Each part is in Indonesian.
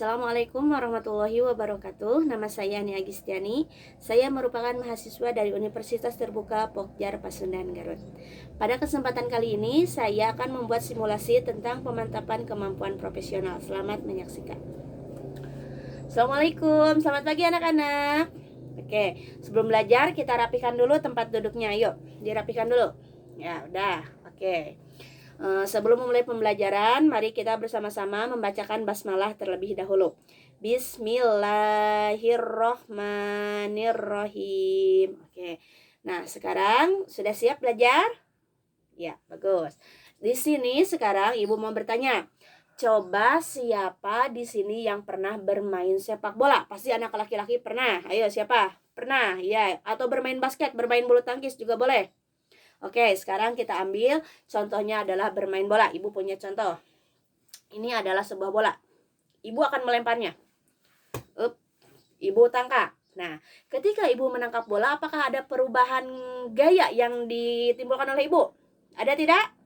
Assalamualaikum warahmatullahi wabarakatuh. Nama saya Nia Agistiani. Saya merupakan mahasiswa dari Universitas Terbuka Pokjar Pasundan Garut. Pada kesempatan kali ini saya akan membuat simulasi tentang pemantapan kemampuan profesional. Selamat menyaksikan. Assalamualaikum, selamat pagi anak-anak. Oke, sebelum belajar kita rapikan dulu tempat duduknya. Yuk, dirapikan dulu. Ya, udah. Oke. Sebelum memulai pembelajaran, mari kita bersama-sama membacakan basmalah terlebih dahulu. Bismillahirrohmanirrohim. Oke. Nah, sekarang sudah siap belajar? Ya, bagus. Di sini sekarang Ibu mau bertanya. Coba siapa di sini yang pernah bermain sepak bola? Pasti anak laki-laki pernah. Ayo, siapa? Pernah, ya. Atau bermain basket, bermain bulu tangkis juga boleh. Oke, sekarang kita ambil contohnya adalah bermain bola. Ibu punya contoh. Ini adalah sebuah bola. Ibu akan melemparnya. Ibu tangkap. Nah, ketika ibu menangkap bola, apakah ada perubahan gaya yang ditimbulkan oleh ibu? Ada tidak?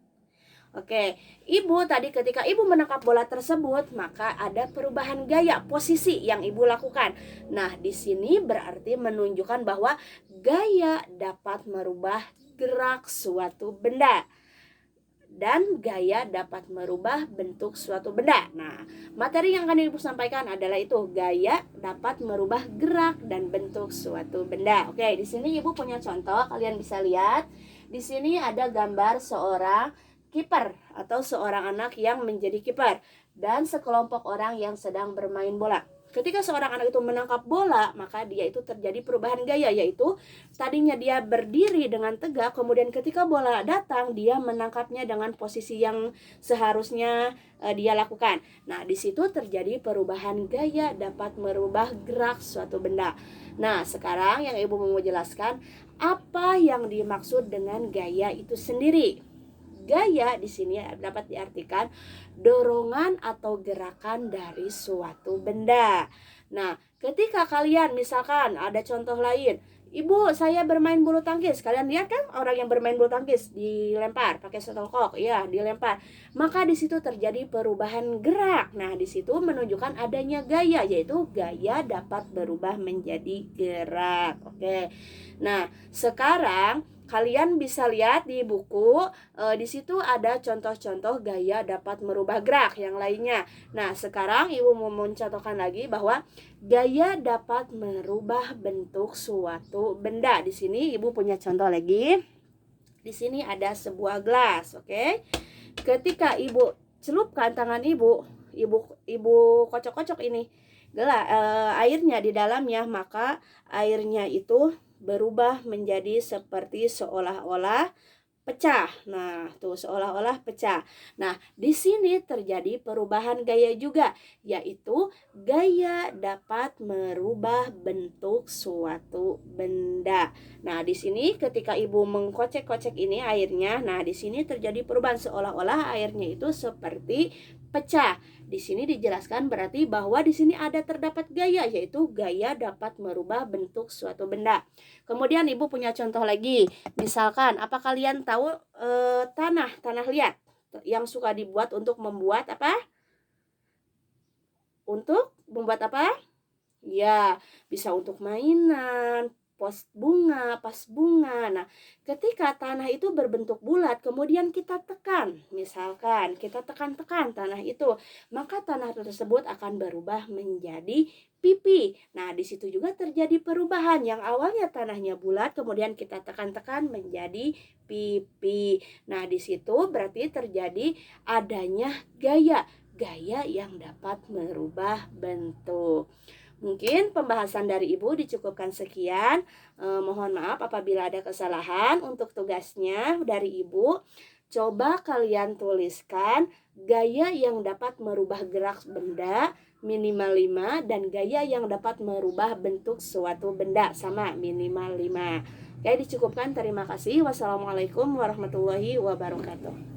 Oke, ibu tadi ketika ibu menangkap bola tersebut, maka ada perubahan gaya, posisi yang ibu lakukan. Nah, di sini berarti menunjukkan bahwa gaya dapat merubah gerak suatu benda dan gaya dapat merubah bentuk suatu benda. Nah, materi yang akan ibu sampaikan adalah itu, gaya dapat merubah gerak dan bentuk suatu benda. Oke, di sini ibu punya contoh, kalian bisa lihat. Di sini ada gambar seorang kiper atau seorang anak yang menjadi kiper dan sekelompok orang yang sedang bermain bola. Ketika seorang anak itu menangkap bola, maka dia itu terjadi perubahan gaya, yaitu tadinya dia berdiri dengan tegak, kemudian ketika bola datang, dia menangkapnya dengan posisi yang seharusnya dia lakukan. Nah, di situ terjadi perubahan gaya dapat merubah gerak suatu benda. Nah, sekarang yang ibu mau jelaskan, apa yang dimaksud dengan gaya itu sendiri? Gaya di sini dapat diartikan dorongan atau gerakan dari suatu benda. Nah, ketika kalian misalkan ada contoh lain, ibu saya bermain bulu tangkis, kalian lihat kan orang yang bermain bulu tangkis dilempar pakai shuttlecock, ya dilempar, maka di situ terjadi perubahan gerak. Nah, di situ menunjukkan adanya gaya, yaitu gaya dapat berubah menjadi gerak. Oke, nah sekarang kalian bisa lihat di buku, di situ ada contoh-contoh gaya dapat merubah gerak yang lainnya. Nah, sekarang ibu mau mencontohkan lagi bahwa gaya dapat merubah bentuk suatu benda. Di sini ibu punya contoh lagi. Di sini ada sebuah gelas, oke? Ketika ibu celupkan tangan ibu kocok-kocok ini gelas, airnya di dalamnya, maka airnya itu berubah menjadi seperti seolah-olah pecah. Nah, tuh seolah-olah pecah. Nah, di sini terjadi perubahan gaya juga, yaitu gaya dapat merubah bentuk suatu benda. Nah, di sini ketika ibu mengkocek-kocek ini airnya, nah di sini terjadi perubahan seolah-olah airnya itu seperti pecah. Di sini dijelaskan berarti bahwa di sini ada terdapat gaya, yaitu gaya dapat merubah bentuk suatu benda. Kemudian ibu punya contoh lagi. Misalkan, apa kalian tahu tanah liat yang suka dibuat untuk membuat apa? Untuk membuat apa? Ya, bisa untuk mainan, pas bunga. Nah, ketika tanah itu berbentuk bulat, kemudian kita tekan, misalkan kita tekan-tekan tanah itu, maka tanah tersebut akan berubah menjadi pipi. Nah, di situ juga terjadi perubahan, yang awalnya tanahnya bulat, kemudian kita tekan-tekan menjadi pipi. Nah, di situ berarti terjadi adanya gaya yang dapat merubah bentuk. Mungkin pembahasan dari ibu dicukupkan sekian. Mohon maaf apabila ada kesalahan. Untuk tugasnya dari ibu, coba kalian tuliskan gaya yang dapat merubah gerak benda minimal 5 dan gaya yang dapat merubah bentuk suatu benda sama minimal 5. Oke, dicukupkan. Terima kasih. Wassalamualaikum warahmatullahi wabarakatuh.